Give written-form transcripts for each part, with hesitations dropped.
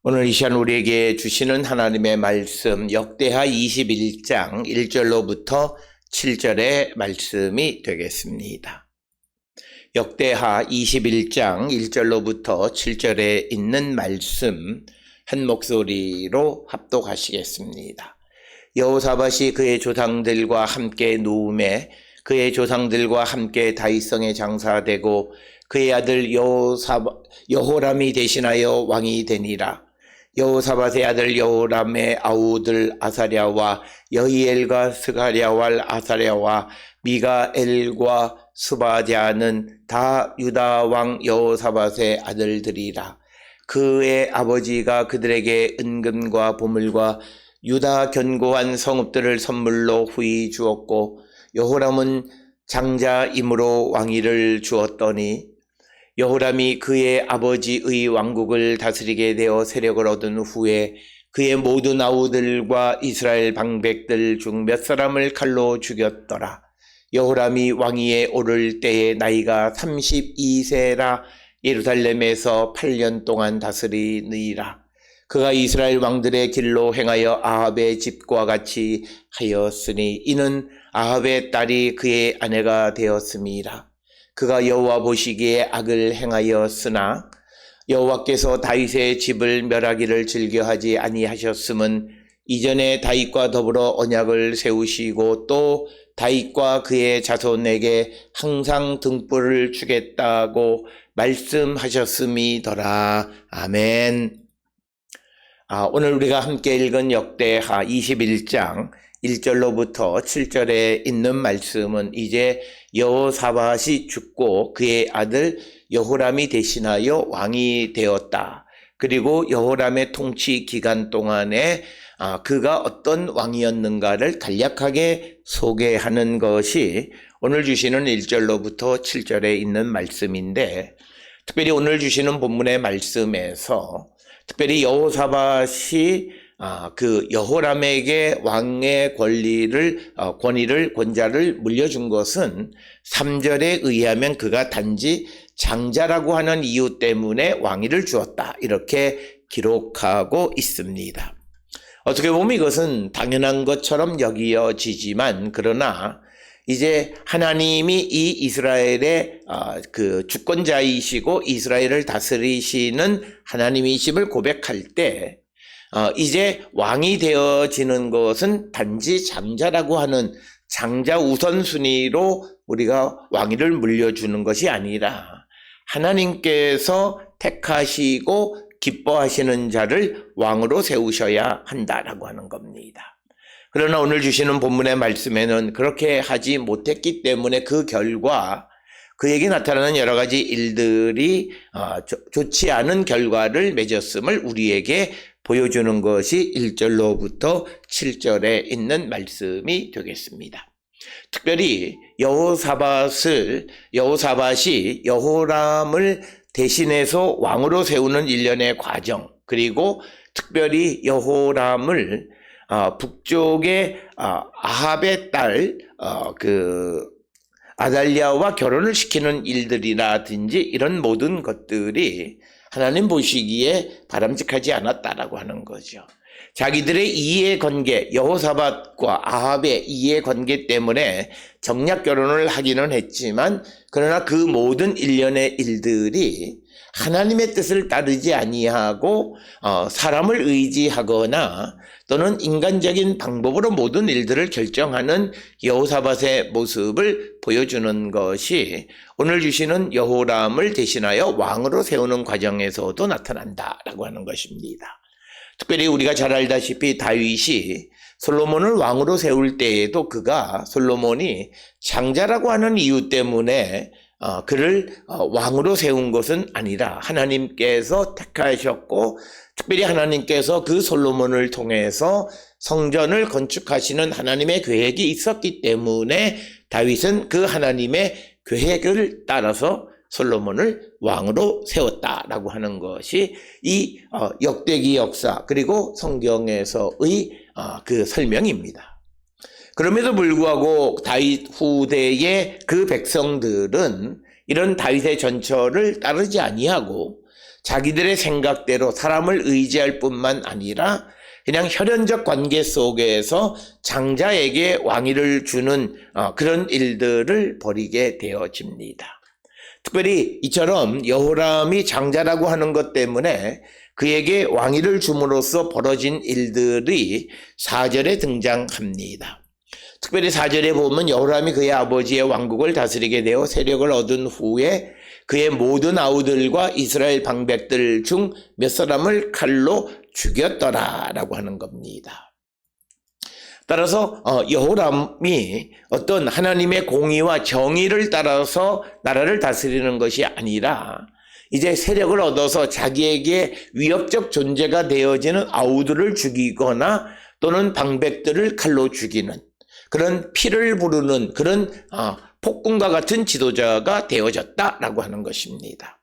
오늘 이 시간 우리에게 주시는 하나님의 말씀 역대하 21장 1절로부터 7절의 말씀이 되겠습니다. 역대하 21장 1절로부터 7절에 있는 말씀 한 목소리로 합독하시겠습니다. 여호사밧이 그의 조상들과 함께 누움에 그의 조상들과 함께 다윗성에 장사되고 그의 아들 여호람이 대신하여 왕이 되니라. 여호사밧의 아들 여호람의 아우들 아사랴와 여히엘과 스가랴와 아사랴와 미가엘과 스바랴는 다 유다 왕 여호사밧의 아들들이라. 그의 아버지가 그들에게 은금과 보물과 유다 견고한 성읍들을 선물로 후히 주었고 여호람은 장자임으로 왕위를 주었더니 여호람이 그의 아버지의 왕국을 다스리게 되어 세력을 얻은 후에 그의 모든 아우들과 이스라엘 방백들 중 몇 사람을 칼로 죽였더라. 여호람이 왕위에 오를 때에 나이가 32세라 예루살렘에서 8년 동안 다스리니라. 그가 이스라엘 왕들의 길로 행하여 아합의 집과 같이 하였으니 이는 아합의 딸이 그의 아내가 되었음이라. 그가 여호와 보시기에 악을 행하였으나 여호와께서 다윗의 집을 멸하기를 즐겨하지 아니하셨음은 이전에 다윗과 더불어 언약을 세우시고 또 다윗과 그의 자손에게 항상 등불을 주겠다고 말씀하셨음이더라. 아멘. 오늘 우리가 함께 읽은 역대하 21장 1절로부터 7절에 있는 말씀은 이제 여호사밧이 죽고 그의 아들 여호람이 대신하여 왕이 되었다. 그리고 여호람의 통치 기간 동안에 그가 어떤 왕이었는가를 간략하게 소개하는 것이 오늘 주시는 1절로부터 7절에 있는 말씀인데, 특별히 오늘 주시는 본문의 말씀에서 특별히 여호사밧이 그 여호람에게 왕의 권자를 물려준 것은 3절에 의하면 그가 단지 장자라고 하는 이유 때문에 왕위를 주었다, 이렇게 기록하고 있습니다. 어떻게 보면 이것은 당연한 것처럼 여겨지지만, 그러나 이제 하나님이 이 이스라엘의 그 주권자이시고 이스라엘을 다스리시는 하나님이심을 고백할 때 이제 왕이 되어지는 것은 단지 장자라고 하는 장자 우선순위로 우리가 왕위를 물려주는 것이 아니라 하나님께서 택하시고 기뻐하시는 자를 왕으로 세우셔야 한다라고 하는 겁니다. 그러나 오늘 주시는 본문의 말씀에는 그렇게 하지 못했기 때문에 그 결과 그에게 나타나는 여러 가지 일들이 좋지 않은 결과를 맺었음을 우리에게 보여주는 것이 1절로부터 7절에 있는 말씀이 되겠습니다. 특별히 여호사밧이 여호람을 대신해서 왕으로 세우는 일련의 과정, 그리고 특별히 여호람을 북쪽의 아합의 딸 아달랴와 결혼을 시키는 일들이라든지 이런 모든 것들이 하나님 보시기에 바람직하지 않았다라고 하는 거죠. 자기들의 이해관계, 여호사밧과 아합의 이해관계 때문에 정략 결혼을 하기는 했지만, 그러나 그 모든 일련의 일들이 하나님의 뜻을 따르지 아니하고 사람을 의지하거나 또는 인간적인 방법으로 모든 일들을 결정하는 여호사밧의 모습을 보여주는 것이 오늘 주시는 여호람을 대신하여 왕으로 세우는 과정에서도 나타난다라고 하는 것입니다. 특별히 우리가 잘 알다시피 다윗이 솔로몬을 왕으로 세울 때에도 솔로몬이 장자라고 하는 이유 때문에 그를 왕으로 세운 것은 아니라 하나님께서 택하셨고, 특별히 하나님께서 그 솔로몬을 통해서 성전을 건축하시는 하나님의 계획이 있었기 때문에 다윗은 그 하나님의 계획을 따라서 솔로몬을 왕으로 세웠다라고 하는 것이 이 역대기 역사 그리고 성경에서의 그 설명입니다. 그럼에도 불구하고 다윗 후대의 그 백성들은 이런 다윗의 전철을 따르지 아니하고 자기들의 생각대로 사람을 의지할 뿐만 아니라 그냥 혈연적 관계 속에서 장자에게 왕위를 주는 그런 일들을 벌이게 되어집니다. 특별히 이처럼 여호람이 장자라고 하는 것 때문에 그에게 왕위를 줌으로써 벌어진 일들이 4절에 등장합니다. 특별히 4절에 보면 여호람이 그의 아버지의 왕국을 다스리게 되어 세력을 얻은 후에 그의 모든 아우들과 이스라엘 방백들 중 몇 사람을 칼로 죽였더라라고 하는 겁니다. 따라서 여호람이 어떤 하나님의 공의와 정의를 따라서 나라를 다스리는 것이 아니라 이제 세력을 얻어서 자기에게 위협적 존재가 되어지는 아우들을 죽이거나 또는 방백들을 칼로 죽이는 그런 피를 부르는 그런 폭군과 같은 지도자가 되어졌다라고 하는 것입니다.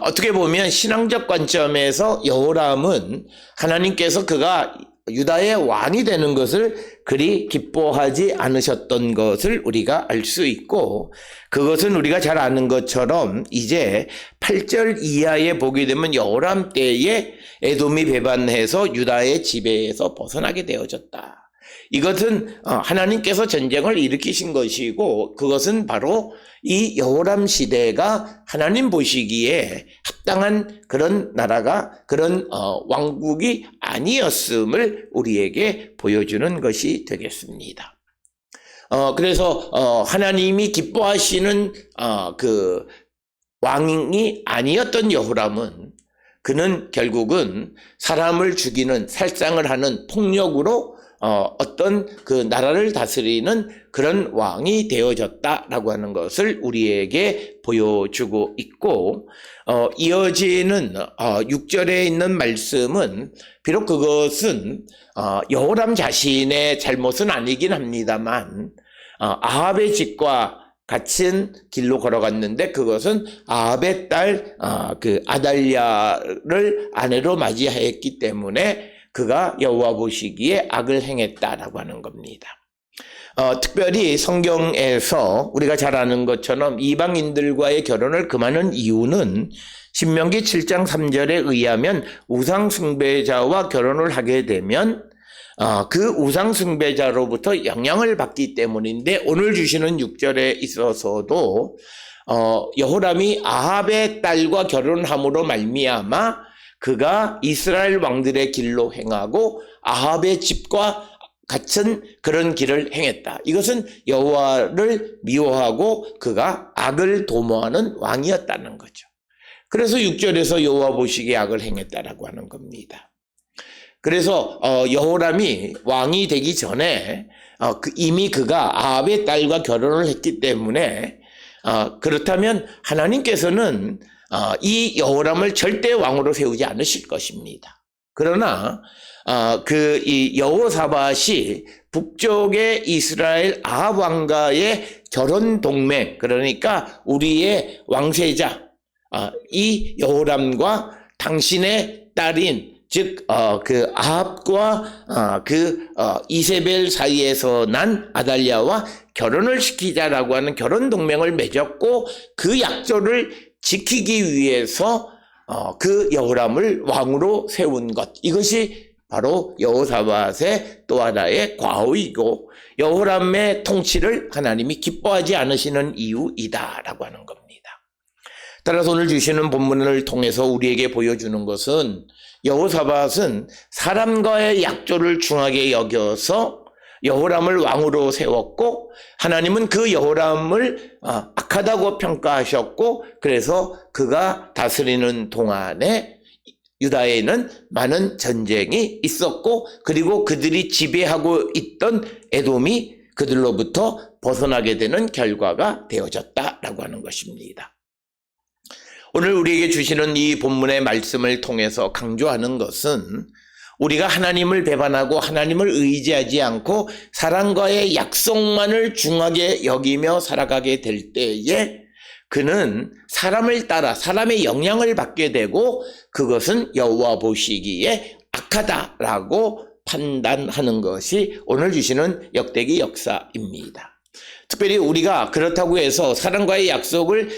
어떻게 보면 신앙적 관점에서 여호람은 하나님께서 그가 유다의 왕이 되는 것을 그리 기뻐하지 않으셨던 것을 우리가 알 수 있고, 그것은 우리가 잘 아는 것처럼 이제 8절 이하에 보게 되면 여호람 때에 에돔이 배반해서 유다의 지배에서 벗어나게 되어졌다. 이것은 하나님께서 전쟁을 일으키신 것이고, 그것은 바로 이 여호람 시대가 하나님 보시기에 합당한 그런 나라가 그런 왕국이 아니었음을 우리에게 보여주는 것이 되겠습니다. 그래서 하나님이 기뻐하시는 그 왕이 아니었던 여호람은, 그는 결국은 사람을 죽이는 살상을 하는 폭력으로 어떤 그 나라를 다스리는 그런 왕이 되어졌다라고 하는 것을 우리에게 보여주고 있고, 이어지는 6절에 있는 말씀은 비록 그것은 여호람 자신의 잘못은 아니긴 합니다만 아합의 집과 같은 길로 걸어갔는데 그것은 아합의 딸 그 아달랴를 아내로 맞이하였기 때문에 그가 여호와 보시기에 악을 행했다라고 하는 겁니다. 특별히 성경에서 우리가 잘 아는 것처럼 이방인들과의 결혼을 금하는 이유는 신명기 7장 3절에 의하면 우상 숭배자와 결혼을 하게 되면 그 우상 숭배자로부터 영향을 받기 때문인데, 오늘 주시는 6절에 있어서도 여호람이 아합의 딸과 결혼함으로 말미암아 그가 이스라엘 왕들의 길로 행하고 아합의 집과 같은 그런 길을 행했다. 이것은 여호와를 미워하고 그가 악을 도모하는 왕이었다는 거죠. 그래서 6절에서 여호와 보시기에 악을 행했다라고 하는 겁니다. 그래서 여호람이 왕이 되기 전에 이미 그가 아합의 딸과 결혼을 했기 때문에 그렇다면 하나님께서는 이 여호람을 절대 왕으로 세우지 않으실 것입니다. 그러나 이 여호사밧이 북쪽의 이스라엘 아합 왕과의 결혼 동맹, 그러니까 우리의 왕세자 이 여호람과 당신의 딸인 즉 그 아합과 이세벨 사이에서 난 아달랴와 결혼을 시키자라고 하는 결혼 동맹을 맺었고, 그 약조를 지키기 위해서 그 여호람을 왕으로 세운 것, 이것이 바로 여호사밧의 또 하나의 과오이고 여호람의 통치를 하나님이 기뻐하지 않으시는 이유이다라고 하는 겁니다. 따라서 오늘 주시는 본문을 통해서 우리에게 보여주는 것은 여호사밧은 사람과의 약조를 중하게 여겨서 여호람을 왕으로 세웠고, 하나님은 그 여호람을 악하다고 평가하셨고, 그래서 그가 다스리는 동안에 유다에는 많은 전쟁이 있었고, 그리고 그들이 지배하고 있던 에돔이 그들로부터 벗어나게 되는 결과가 되어졌다라고 하는 것입니다. 오늘 우리에게 주시는 이 본문의 말씀을 통해서 강조하는 것은, 우리가 하나님을 배반하고 하나님을 의지하지 않고 사람과의 약속만을 중하게 여기며 살아가게 될 때에 그는 사람을 따라 사람의 영향을 받게 되고, 그것은 여호와 보시기에 악하다라고 판단하는 것이 오늘 주시는 역대기 역사입니다. 특별히 우리가 그렇다고 해서 사람과의 약속을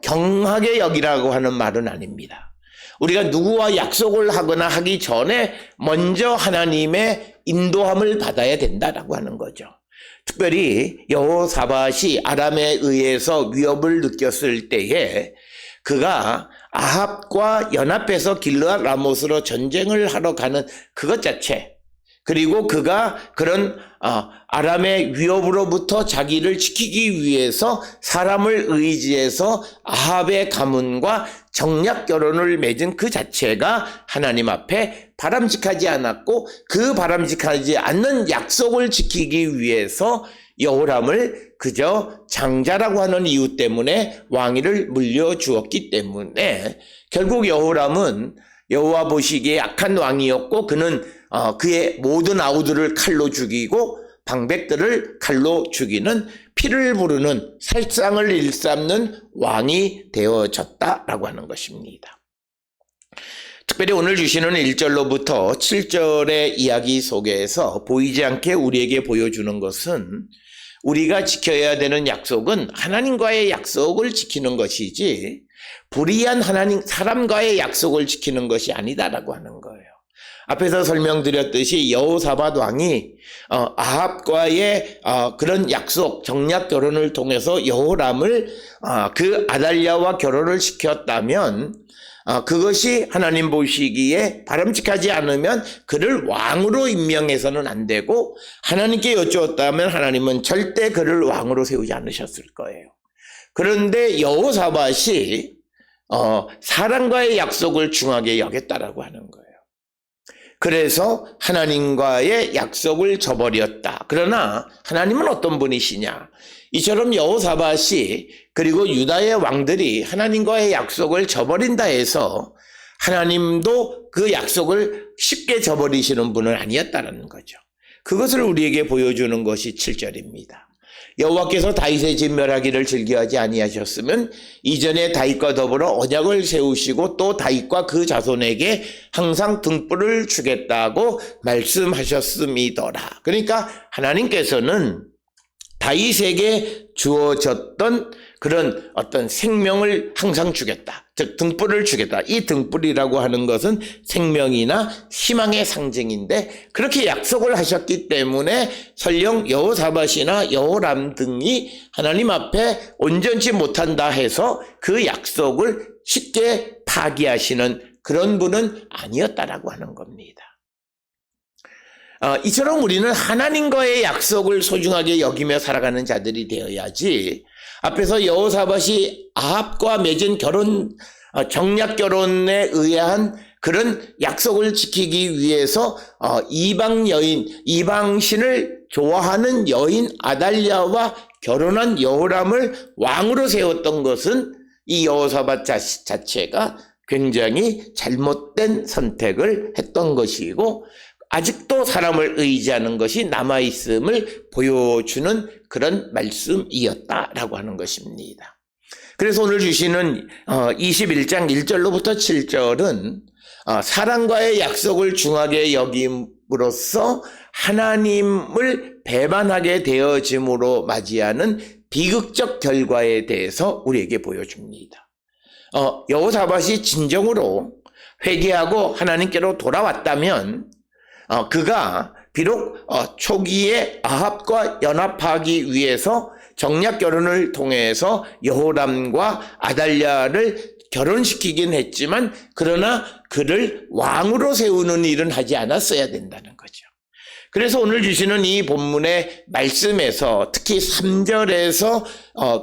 경하게 여기라고 하는 말은 아닙니다. 우리가 누구와 약속을 하거나 하기 전에 먼저 하나님의 인도함을 받아야 된다라고 하는 거죠. 특별히 여호사밧이 아람에 의해서 위협을 느꼈을 때에 그가 아합과 연합해서 길르앗 라못으로 전쟁을 하러 가는 그것 자체, 그리고 그가 그런 아람의 위협으로부터 자기를 지키기 위해서 사람을 의지해서 아합의 가문과 정략 결혼을 맺은 그 자체가 하나님 앞에 바람직하지 않았고, 그 바람직하지 않는 약속을 지키기 위해서 여호람을 그저 장자라고 하는 이유 때문에 왕위를 물려주었기 때문에 결국 여호람은 여호와 보시기에 악한 왕이었고, 그는 그의 모든 아우들을 칼로 죽이고 방백들을 칼로 죽이는 피를 부르는 살상을 일삼는 왕이 되어졌다라고 하는 것입니다. 특별히 오늘 주시는 1절로부터 7절의 이야기 속에서 보이지 않게 우리에게 보여주는 것은 우리가 지켜야 되는 약속은 하나님과의 약속을 지키는 것이지 불의한 사람과의 약속을 지키는 것이 아니다라고 하는 거예요. 앞에서 설명드렸듯이 여호사밧 왕이 아합과의 그런 약속, 정략 결혼을 통해서 여호람을 그 아달랴와 결혼을 시켰다면 그것이 하나님 보시기에 바람직하지 않으면 그를 왕으로 임명해서는 안 되고, 하나님께 여쭈었다면 하나님은 절대 그를 왕으로 세우지 않으셨을 거예요. 그런데 여호사밧이 사람과의 약속을 중하게 여겼다라고 하는 거예요. 그래서 하나님과의 약속을 저버렸다. 그러나 하나님은 어떤 분이시냐? 이처럼 여호사밧이 그리고 유다의 왕들이 하나님과의 약속을 저버린다 해서 하나님도 그 약속을 쉽게 저버리시는 분은 아니었다는 거죠. 그것을 우리에게 보여주는 것이 7절입니다. 여호와께서 다윗의 진멸하기를 즐겨하지 아니하셨으면 이전에 다윗과 더불어 언약을 세우시고 또 다윗과 그 자손에게 항상 등불을 주겠다고 말씀하셨음이더라. 그러니까 하나님께서는 다윗에게 주어졌던 그런 어떤 생명을 항상 주겠다. 즉 등불을 주겠다. 이 등불이라고 하는 것은 생명이나 희망의 상징인데, 그렇게 약속을 하셨기 때문에 설령 여호사밧이나 여호람 등이 하나님 앞에 온전치 못한다 해서 그 약속을 쉽게 파기하시는 그런 분은 아니었다라고 하는 겁니다. 이처럼 우리는 하나님과의 약속을 소중하게 여기며 살아가는 자들이 되어야지, 앞에서 여호사밧이 아합과 맺은 정략 결혼에 의한 그런 약속을 지키기 위해서 이방 신을 좋아하는 여인 아달랴와 결혼한 여호람을 왕으로 세웠던 것은 이 여호사밧 자체가 굉장히 잘못된 선택을 했던 것이고, 아직도 사람을 의지하는 것이 남아있음을 보여주는 그런 말씀이었다라고 하는 것입니다. 그래서 오늘 주시는 21장 1절로부터 7절은 사람과의 약속을 중하게 여김으로써 하나님을 배반하게 되어짐으로 맞이하는 비극적 결과에 대해서 우리에게 보여줍니다. 여호사밧이 진정으로 회개하고 하나님께로 돌아왔다면 그가 비록 초기에 아합과 연합하기 위해서 정략 결혼을 통해서 여호람과 아달랴를 결혼시키긴 했지만, 그러나 그를 왕으로 세우는 일은 하지 않았어야 된다는 거죠. 그래서 오늘 주시는 이 본문의 말씀에서 특히 3절에서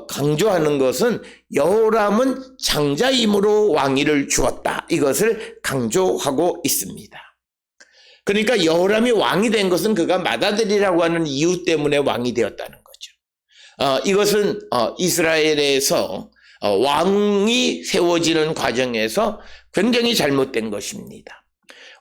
강조하는 것은 여호람은 장자임으로 왕위를 주었다, 이것을 강조하고 있습니다. 그러니까 여호람이 왕이 된 것은 그가 맏아들이라고 하는 이유 때문에 왕이 되었다는 거죠. 이것은 이스라엘에서 왕이 세워지는 과정에서 굉장히 잘못된 것입니다.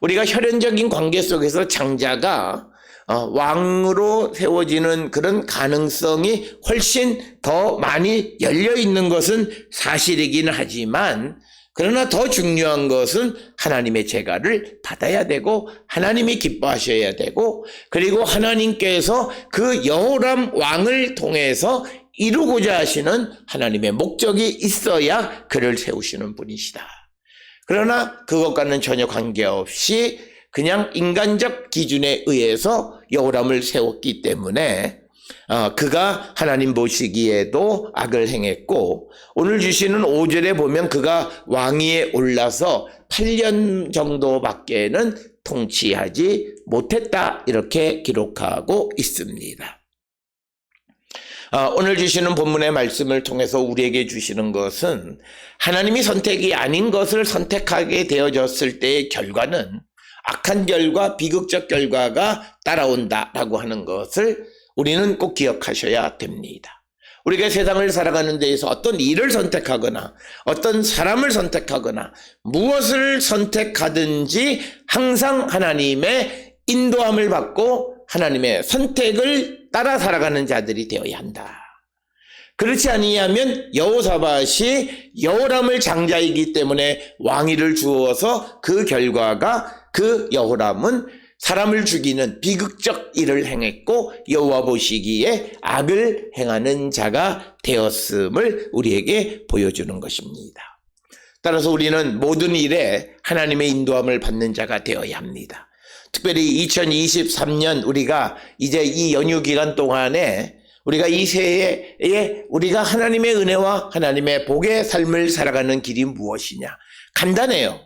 우리가 혈연적인 관계 속에서 장자가 왕으로 세워지는 그런 가능성이 훨씬 더 많이 열려 있는 것은 사실이긴 하지만, 그러나 더 중요한 것은 하나님의 제가를 받아야 되고 하나님이 기뻐하셔야 되고, 그리고 하나님께서 그 여호람 왕을 통해서 이루고자 하시는 하나님의 목적이 있어야 그를 세우시는 분이시다. 그러나 그것과는 전혀 관계없이 그냥 인간적 기준에 의해서 여호람을 세웠기 때문에 그가 하나님 보시기에도 악을 행했고, 오늘 주시는 5절에 보면 그가 왕위에 올라서 8년 정도밖에는 통치하지 못했다, 이렇게 기록하고 있습니다. 오늘 주시는 본문의 말씀을 통해서 우리에게 주시는 것은 하나님이 선택이 아닌 것을 선택하게 되어졌을 때의 결과는 악한 결과, 비극적 결과가 따라온다라고 하는 것을 우리는 꼭 기억하셔야 됩니다. 우리가 세상을 살아가는 데에서 어떤 일을 선택하거나 어떤 사람을 선택하거나 무엇을 선택하든지 항상 하나님의 인도함을 받고 하나님의 선택을 따라 살아가는 자들이 되어야 한다. 그렇지 아니하면 여호사밧이 여호람을 장자이기 때문에 왕위를 주어서 그 결과가 그 여호람은 사람을 죽이는 비극적 일을 행했고 여호와 보시기에 악을 행하는 자가 되었음을 우리에게 보여주는 것입니다. 따라서 우리는 모든 일에 하나님의 인도함을 받는 자가 되어야 합니다. 특별히 2023년 우리가 이제 이 연휴 기간 동안에 우리가 이 새해에 우리가 하나님의 은혜와 하나님의 복의 삶을 살아가는 길이 무엇이냐? 간단해요.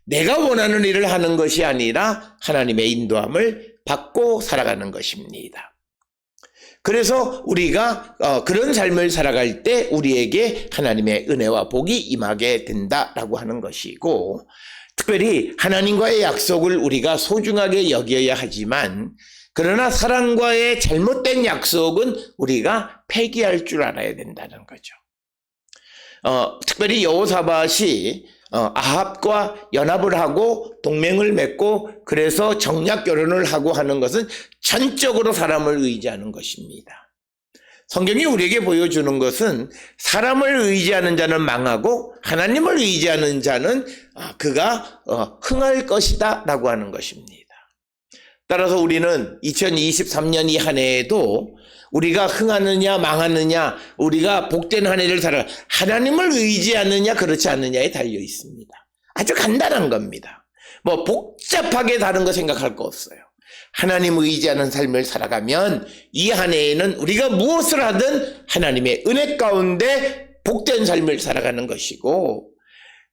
내가 원하는 일을 하는 것이 아니라 하나님의 인도함을 받고 살아가는 것입니다. 그래서 우리가 그런 삶을 살아갈 때 우리에게 하나님의 은혜와 복이 임하게 된다라고 하는 것이고, 특별히 하나님과의 약속을 우리가 소중하게 여겨야 하지만, 그러나 사람과의 잘못된 약속은 우리가 폐기할 줄 알아야 된다는 거죠. 특별히 여호사밧이 아합과 연합을 하고 동맹을 맺고 그래서 정략 결혼을 하고 하는 것은 전적으로 사람을 의지하는 것입니다. 성경이 우리에게 보여주는 것은 사람을 의지하는 자는 망하고 하나님을 의지하는 자는 그가 흥할 것이다 라고 하는 것입니다. 따라서 우리는 2023년 이 한 해에도 우리가 흥하느냐 망하느냐, 우리가 복된 한 해를 살아 하나님을 의지하느냐 그렇지 않느냐에 달려 있습니다. 아주 간단한 겁니다. 뭐 복잡하게 다른 거 생각할 거 없어요. 하나님 의지하는 삶을 살아가면 이 한 해에는 우리가 무엇을 하든 하나님의 은혜 가운데 복된 삶을 살아가는 것이고,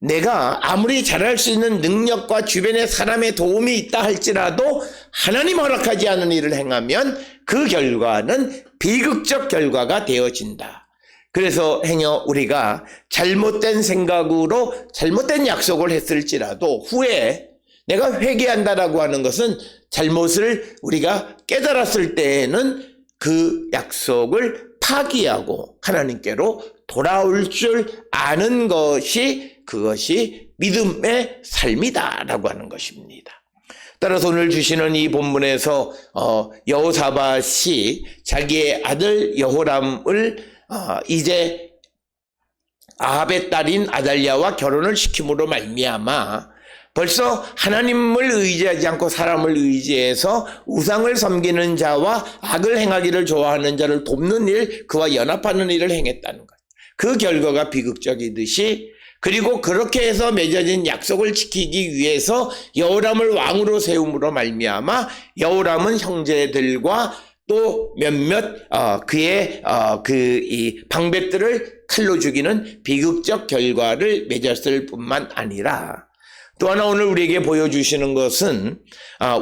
내가 아무리 잘할 수 있는 능력과 주변의 사람의 도움이 있다 할지라도 하나님 허락하지 않은 일을 행하면 그 결과는 비극적 결과가 되어진다. 그래서 행여 우리가 잘못된 생각으로 잘못된 약속을 했을지라도 후에 내가 회개한다라고 하는 것은 잘못을 우리가 깨달았을 때에는 그 약속을 파기하고 하나님께로 돌아올 줄 아는 것이, 그것이 믿음의 삶이다라고 하는 것입니다. 따라서 오늘 주시는 이 본문에서 여호사밧이 자기의 아들 여호람을 이제 아합의 딸인 아달랴와 결혼을 시킴으로 말미암아 벌써 하나님을 의지하지 않고 사람을 의지해서 우상을 섬기는 자와 악을 행하기를 좋아하는 자를 돕는 일, 그와 연합하는 일을 행했다는 것. 그 결과가 비극적이듯이, 그리고 그렇게 해서 맺어진 약속을 지키기 위해서 여호람을 왕으로 세움으로 말미암아 여호람은 형제들과 또 몇몇 그의 이 방백들을 칼로 죽이는 비극적 결과를 맺었을 뿐만 아니라, 또 하나 오늘 우리에게 보여주시는 것은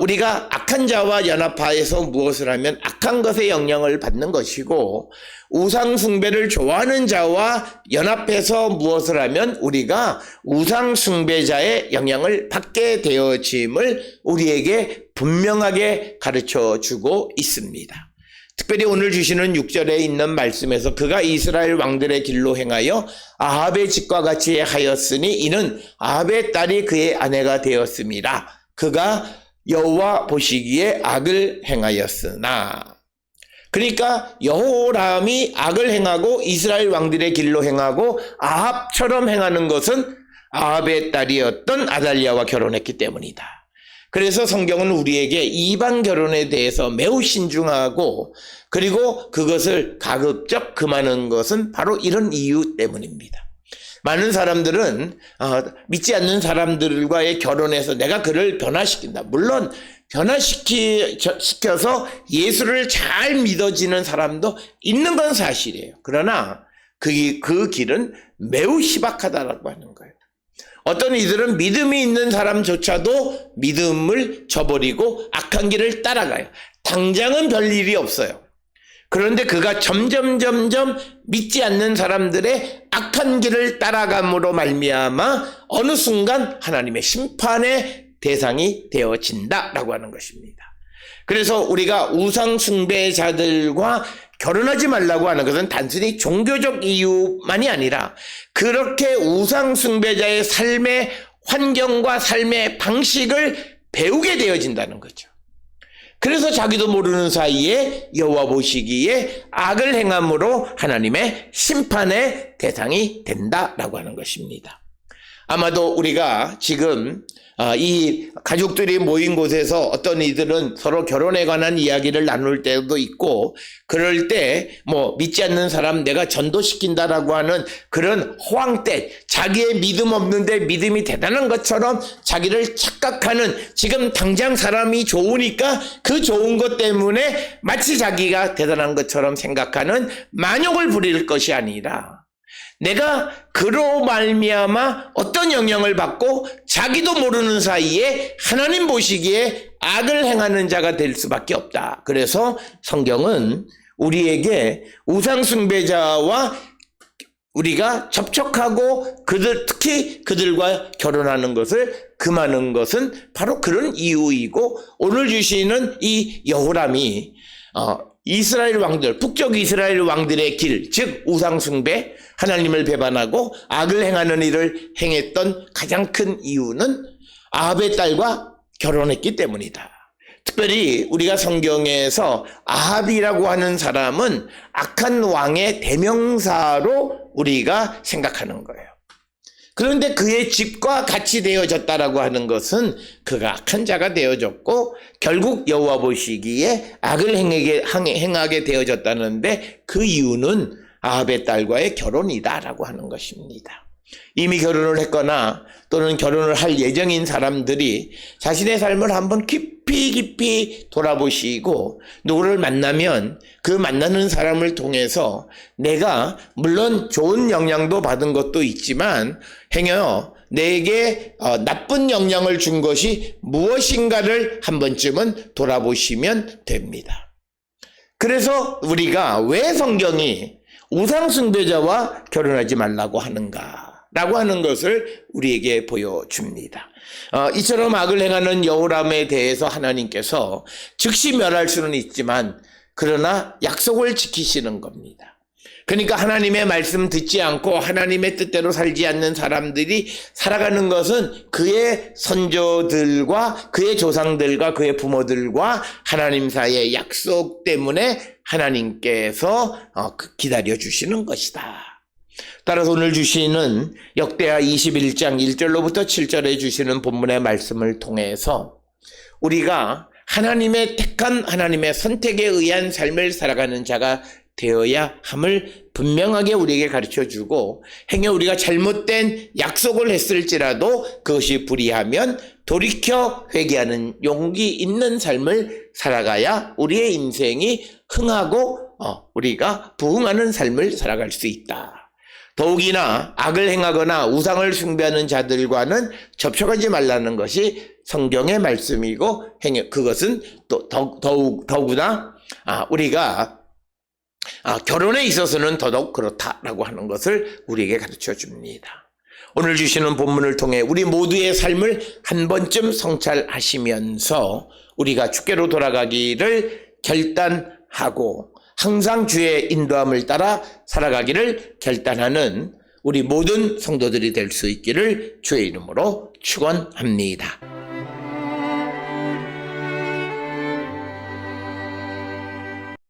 우리가 악한 자와 연합하여서 무엇을 하면 악한 것에 영향을 받는 것이고, 우상 숭배를 좋아하는 자와 연합해서 무엇을 하면 우리가 우상 숭배자의 영향을 받게 되어짐을 우리에게 분명하게 가르쳐 주고 있습니다. 특별히 오늘 주시는 6절에 있는 말씀에서 그가 이스라엘 왕들의 길로 행하여 아합의 집과 같이 하였으니 이는 아합의 딸이 그의 아내가 되었습니다. 그가 여호와 보시기에 악을 행하였으나. 그러니까 여호람이 악을 행하고 이스라엘 왕들의 길로 행하고 아합처럼 행하는 것은 아합의 딸이었던 아달랴와 결혼했기 때문이다. 그래서 성경은 우리에게 이방 결혼에 대해서 매우 신중하고, 그리고 그것을 가급적 금하는 것은 바로 이런 이유 때문입니다. 많은 사람들은 믿지 않는 사람들과의 결혼에서 내가 그를 변화시킨다. 물론 변화시켜서 예수를 잘 믿어지는 사람도 있는 건 사실이에요. 그러나 그 길은 매우 희박하다라고 하는 거예요. 어떤 이들은 믿음이 있는 사람조차도 믿음을 저버리고 악한 길을 따라가요. 당장은 별일이 없어요. 그런데 그가 점점 믿지 않는 사람들의 악한 길을 따라감으로 말미암아 어느 순간 하나님의 심판의 대상이 되어진다라고 하는 것입니다. 그래서 우리가 우상 숭배자들과 결혼하지 말라고 하는 것은 단순히 종교적 이유만이 아니라 그렇게 우상 숭배자의 삶의 환경과 삶의 방식을 배우게 되어진다는 거죠. 그래서 자기도 모르는 사이에 여호와 보시기에 악을 행함으로 하나님의 심판의 대상이 된다라고 하는 것입니다. 아마도 우리가 지금 이 가족들이 모인 곳에서 어떤 이들은 서로 결혼에 관한 이야기를 나눌 때도 있고, 그럴 때 믿지 않는 사람 내가 전도시킨다라고 하는 그런 허황된, 자기의 믿음 없는데 믿음이 대단한 것처럼 자기를 착각하는, 지금 당장 사람이 좋으니까 그 좋은 것 때문에 마치 자기가 대단한 것처럼 생각하는 만욕을 부릴 것이 아니라, 내가 그로 말미암아 어떤 영향을 받고 자기도 모르는 사이에 하나님 보시기에 악을 행하는 자가 될 수밖에 없다. 그래서 성경은 우리에게 우상 숭배자와 우리가 접촉하고 특히 그들과 결혼하는 것을 금하는 것은 바로 그런 이유이고, 오늘 주시는 이 여호람이 이스라엘 왕들, 북쪽 이스라엘 왕들의 길, 즉 우상 숭배, 하나님을 배반하고 악을 행하는 일을 행했던 가장 큰 이유는 아합의 딸과 결혼했기 때문이다. 특별히 우리가 성경에서 아합이라고 하는 사람은 악한 왕의 대명사로 우리가 생각하는 거예요. 그런데 그의 집과 같이 되어졌다라고 하는 것은 그가 악한 자가 되어졌고 결국 여호와 보시기에 악을 행하게 되어졌다는데, 그 이유는 아합의 딸과의 결혼이다라고 하는 것입니다. 이미 결혼을 했거나 또는 결혼을 할 예정인 사람들이 자신의 삶을 한번 깊이 돌아보시고, 누구를 만나면 그 만나는 사람을 통해서 내가 물론 좋은 영향도 받은 것도 있지만 행여 내게 나쁜 영향을 준 것이 무엇인가를 한 번쯤은 돌아보시면 됩니다. 그래서 우리가 왜 성경이 우상 숭배자와 결혼하지 말라고 하는가라고 하는 것을 우리에게 보여줍니다. 이처럼 악을 행하는 여호람에 대해서 하나님께서 즉시 멸할 수는 있지만 그러나 약속을 지키시는 겁니다. 그러니까 하나님의 말씀 듣지 않고 하나님의 뜻대로 살지 않는 사람들이 살아가는 것은 그의 선조들과 그의 조상들과 그의 부모들과 하나님 사이의 약속 때문에 하나님께서 기다려 주시는 것이다. 따라서 오늘 주시는 역대하 21장 1절로부터 7절에 주시는 본문의 말씀을 통해서 우리가 하나님의 택한, 하나님의 선택에 의한 삶을 살아가는 자가 되어야 함을 분명하게 우리에게 가르쳐주고, 행여 우리가 잘못된 약속을 했을지라도 그것이 불의하면 돌이켜 회개하는 용기 있는 삶을 살아가야 우리의 인생이 흥하고 우리가 부흥하는 삶을 살아갈 수 있다. 더욱이나 악을 행하거나 우상을 숭배하는 자들과는 접촉하지 말라는 것이 성경의 말씀이고, 그것은 또 더구나 우리가 결혼에 있어서는 더더욱 그렇다라고 하는 것을 우리에게 가르쳐 줍니다. 오늘 주시는 본문을 통해 우리 모두의 삶을 한 번쯤 성찰하시면서 우리가 주께로 돌아가기를 결단하고 항상 주의 인도함을 따라 살아가기를 결단하는 우리 모든 성도들이 될 수 있기를 주의 이름으로 축원합니다.